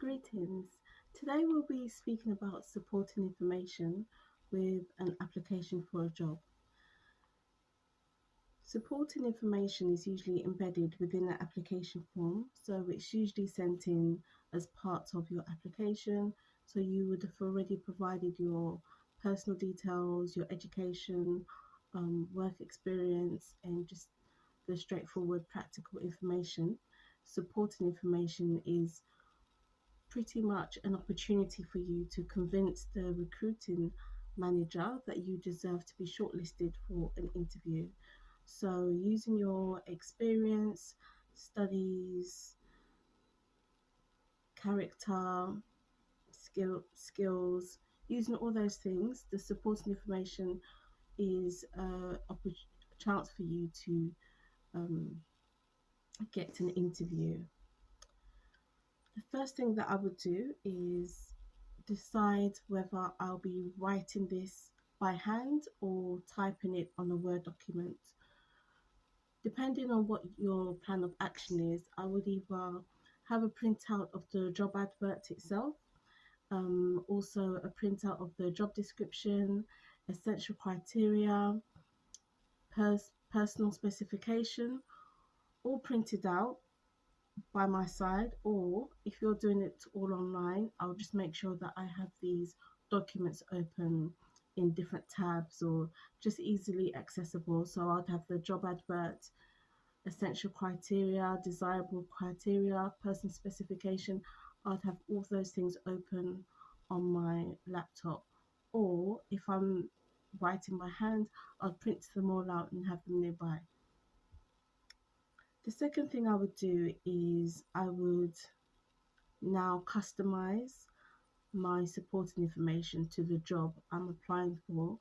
Greetings. Today we'll be speaking about supporting information with an application for a job. Supporting information is usually embedded within an application form, so it's usually sent in as part of your application. So you would have already provided your personal details, your education, work experience, and just the straightforward practical information. Supporting information is pretty much an opportunity for you to convince the recruiting manager that you deserve to be shortlisted for an interview. So, using your experience, studies, character, skills, using all those things, the supporting information is a chance for you to um, get an interview. The first thing that I would do is decide whether I'll be writing this by hand or typing it on a Word document. Depending on what your plan of action is, I would either have a printout of the job advert itself, also a printout of the job description, essential criteria, personal specification, all printed out by my side, or if you're doing it all online, I'll just make sure that I have these documents open in different tabs or just easily accessible. So I'd have the job advert, essential criteria, desirable criteria, person specification. I'd have all those things open on my laptop. Or if I'm writing by hand, I'd print them all out and have them nearby. The second thing I would do is I would now customize my supporting information to the job I'm applying for.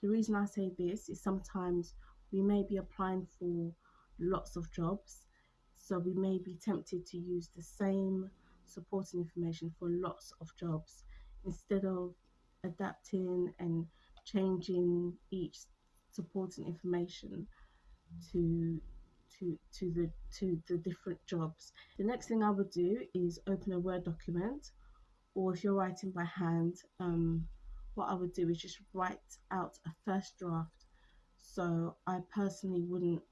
The reason I say this is sometimes we may be applying for lots of jobs, so we may be tempted to use the same supporting information for lots of jobs instead of adapting and changing each supporting information to to the different jobs. The next thing I would do is open a Word document, or if you're writing by hand, what I would do is just write out a first draft. So I personally wouldn't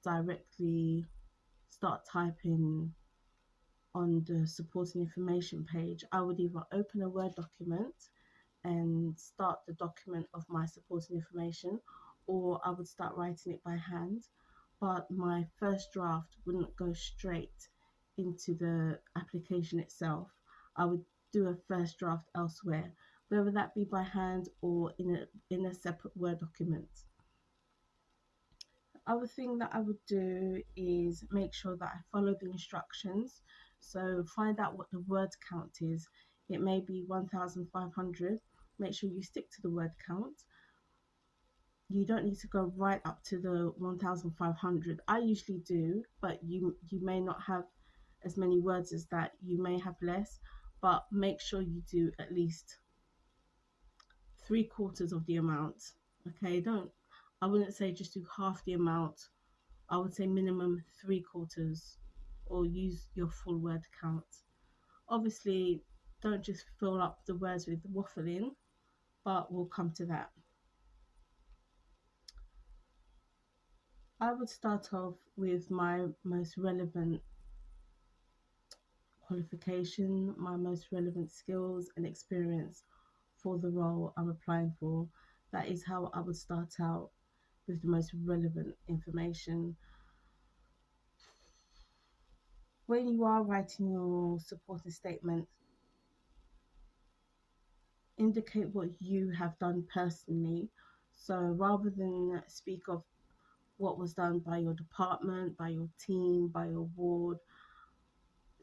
directly start typing on the supporting information page. I would either open a Word document and start the document of my supporting information, or I would start writing it by hand. But my first draft wouldn't go straight into the application itself. I would do a first draft elsewhere, whether that be by hand or in a separate Word document. The other thing that I would do is make sure that I follow the instructions. So find out what the word count is. It may be 1,500. Make sure you stick to the word count. You don't need to go right up to the 1,500. I usually do, but you may not have as many words as that. You may have less, but make sure you do at least 3/4 of the amount. Okay, don't I wouldn't say just do half the amount. I would say minimum 3/4, or use your full word count. Obviously, don't just fill up the words with waffling, but we'll come to that. I would start off with my most relevant qualification, my most relevant skills and experience for the role I'm applying for. That is how I would start out with the most relevant information. When you are writing your supporting statement, indicate what you have done personally. So rather than speak of what was done by your department, by your team, by your ward,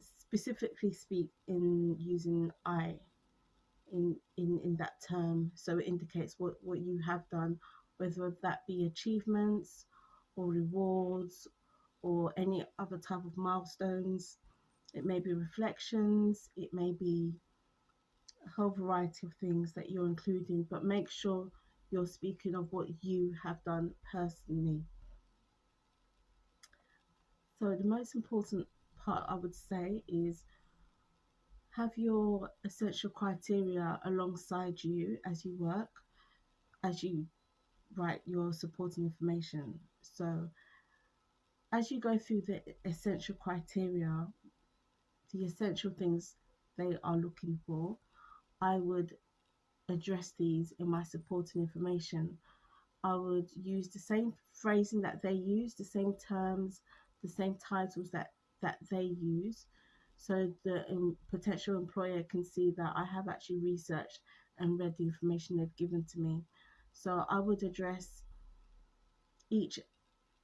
specifically speak in using I in that term, so it indicates what you have done, whether that be achievements or rewards or any other type of milestones. It may be reflections, it may be a whole variety of things that you're including, but make sure you're speaking of what you have done personally. So the most important part I would say is Have your essential criteria alongside you as you work, as you write your supporting information. So, as you go through the essential criteria, the essential things they are looking for, I would address these in my supporting information. I would use the same phrasing that they use, the same terms, the same titles that they use, so the potential employer can see that I have actually researched and read the information they've given to me. So I would address each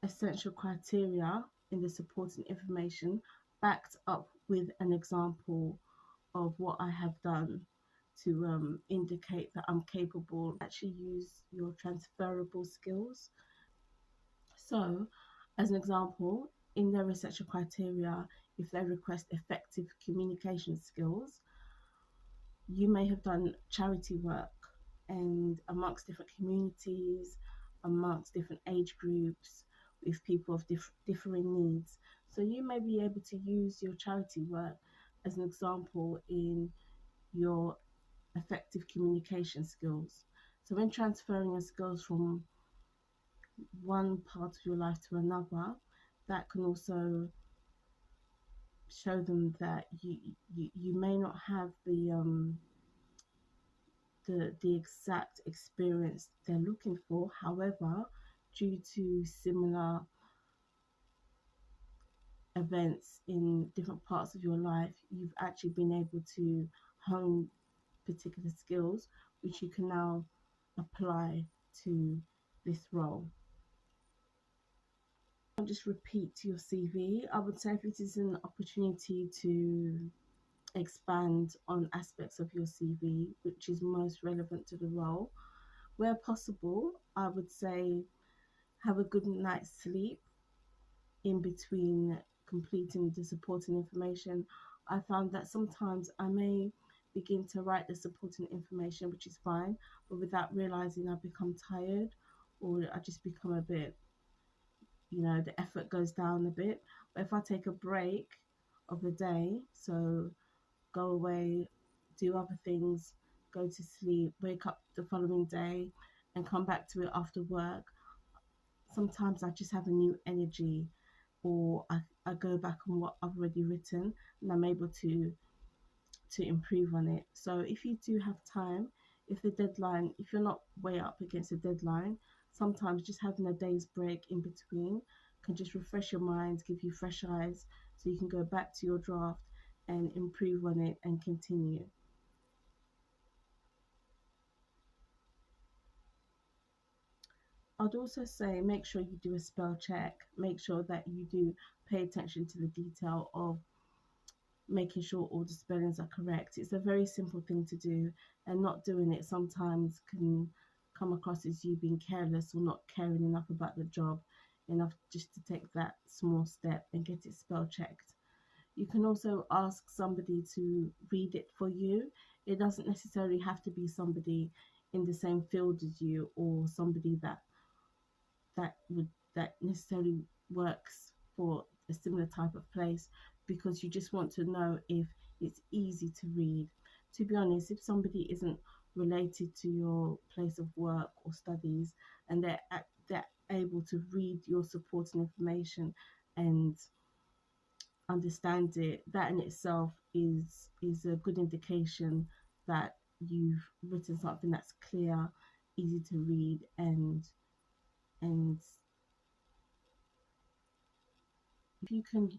essential criteria in the supporting information backed up with an example of what I have done to indicate that I'm capable. Actually use your transferable skills. So, as an example, in their essential criteria, if they request effective communication skills, you may have done charity work and amongst different communities, amongst different age groups, with people of differing needs. So you may be able to use your charity work as an example in your effective communication skills. So when transferring your skills from one part of your life to another, that can also show them that you may not have the exact experience they're looking for. However, due to similar events in different parts of your life, you've actually been able to hone particular skills which you can now apply to this role. I'll just repeat your CV. I would say if it is an opportunity to expand on aspects of your CV which is most relevant to the role, where possible, I would say have a good night's sleep in between completing the supporting information. I found that sometimes I may begin to write the supporting information, which is fine, but without realizing I become tired or I just become a bit, the effort goes down a bit. But if I take a break of the day, so go away, do other things, go to sleep, wake up the following day, and come back to it after work, sometimes I just have a new energy, or I go back on what I've already written and I'm able to improve on it. So if you do have time, if you're not way up against a deadline, sometimes just having a day's break in between can just refresh your mind, give you fresh eyes, so you can go back to your draft and improve on it and continue. I'd also say make sure you do a spell check, make sure that you do pay attention to the detail of making sure all the spellings are correct. It's a very simple thing to do, and not doing it sometimes can come across as you being careless or not caring enough about the job, enough just to take that small step and get it spell checked. You can also ask somebody to read it for you. It doesn't necessarily have to be somebody in the same field as you, or somebody that necessarily works for a similar type of place, because you just want to know if it's easy to read. To be honest, if somebody isn't related to your place of work or studies, and they're able to read your supporting information and understand it, that in itself is a good indication that you've written something that's clear, easy to read, and if you can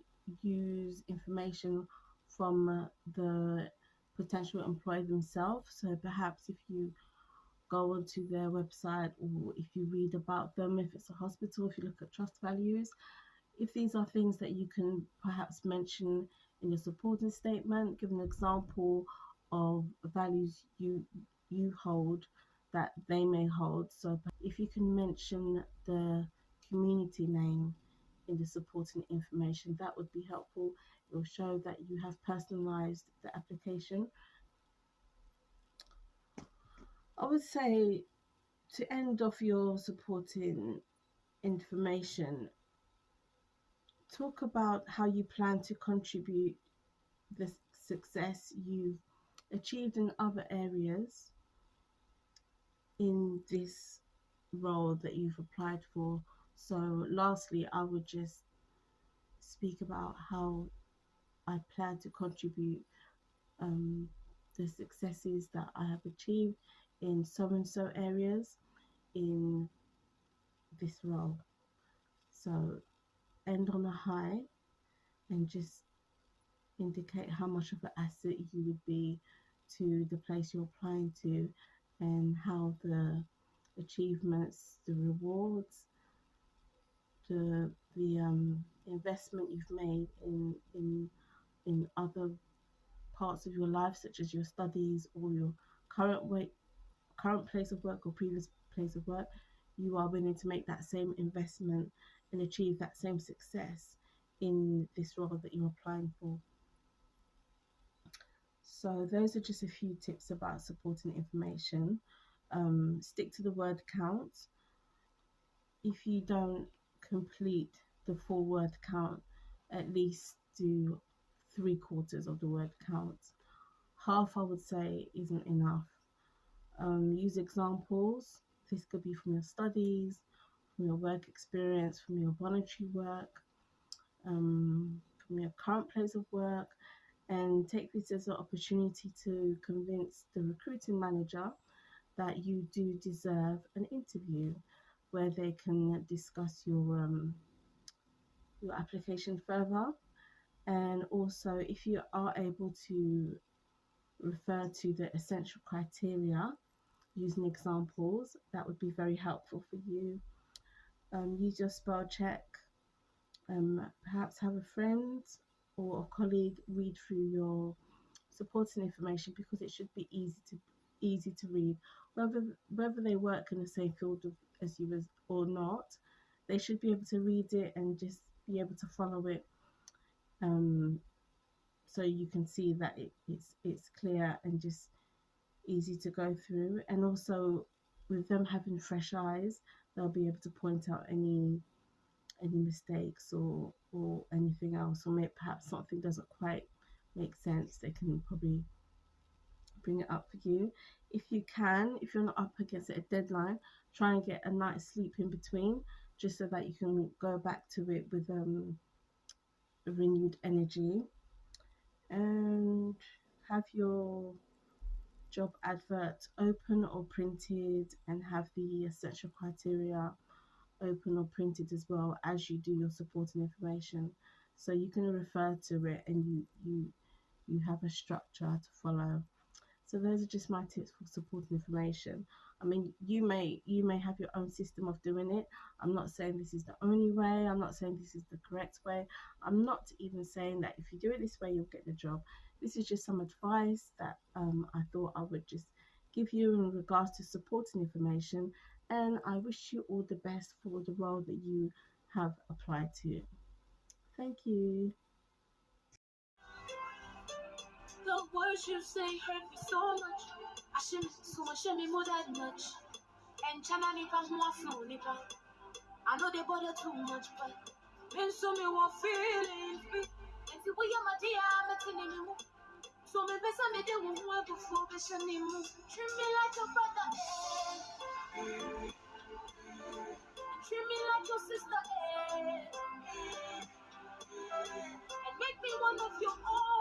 use information from the potential employer themselves. So perhaps if you go onto their website, or if you read about them, if it's a hospital, if you look at trust values, if these are things that you can perhaps mention in your supporting statement, give an example of values you hold that they may hold. So if you can mention the community name in the supporting information, that would be helpful. It will show that you have personalized the application. I would say, to end off your supporting information, talk about how you plan to contribute the success you've achieved in other areas in this role that you've applied for. So, lastly, I would just speak about how I plan to contribute um, the successes that I have achieved in so and so areas in this role. So, end on a high and just indicate how much of an asset you would be to the place you're applying to, and how the achievements, the rewards, the investment you've made in other parts of your life, such as your studies or your current place of work or previous place of work, you are willing to make that same investment and achieve that same success in this role that you're applying for. So those are just a few tips about supporting information. Stick to the word count. If you don't complete the full word count, at least do 3/4 of the word count. Half, I would say, isn't enough. Use examples. This could be from your studies, from your work experience, from your voluntary work, from your current place of work, and take this as an opportunity to convince the recruiting manager that you do deserve an interview where they can discuss your application further. And also, if you are able to refer to the essential criteria using examples, that would be very helpful for you. Use your spell check. Perhaps have a friend or a colleague read through your supporting information, because it should be easy to read, whether they work in the same field as you or not. They should be able to read it and just be able to follow it, so you can see that it's clear and just easy to go through. And also, with them having fresh eyes, they'll be able to point out any mistakes or anything else, or maybe perhaps something doesn't quite make sense. They can probably bring it up for you. If you can, if you're not up against a deadline, try and get a night's sleep in between, just so that you can go back to it with renewed energy. And have your job advert open or printed, and have the essential criteria open or printed as well as you do your supporting information, so you can refer to it and you have a structure to follow. So those are just my tips for supporting information. I mean, you may have your own system of doing it. I'm not saying this is the only way. I'm not saying this is the correct way. I'm not even saying that if you do it this way, you'll get the job. This is just some advice that I thought I would just give you in regards to supporting information. And I wish you all the best for the role that you have applied to. Thank you. The words you say hurt me so much. I shouldn't so much me more that much. And chana nipa more flow nipa. I know they bother too much, but then so me want feeling free. And see we my dear, I'm a telling you. So me best me they won't work before be me move. Treat me like a brother, treat me like your sister, and make me one of your own.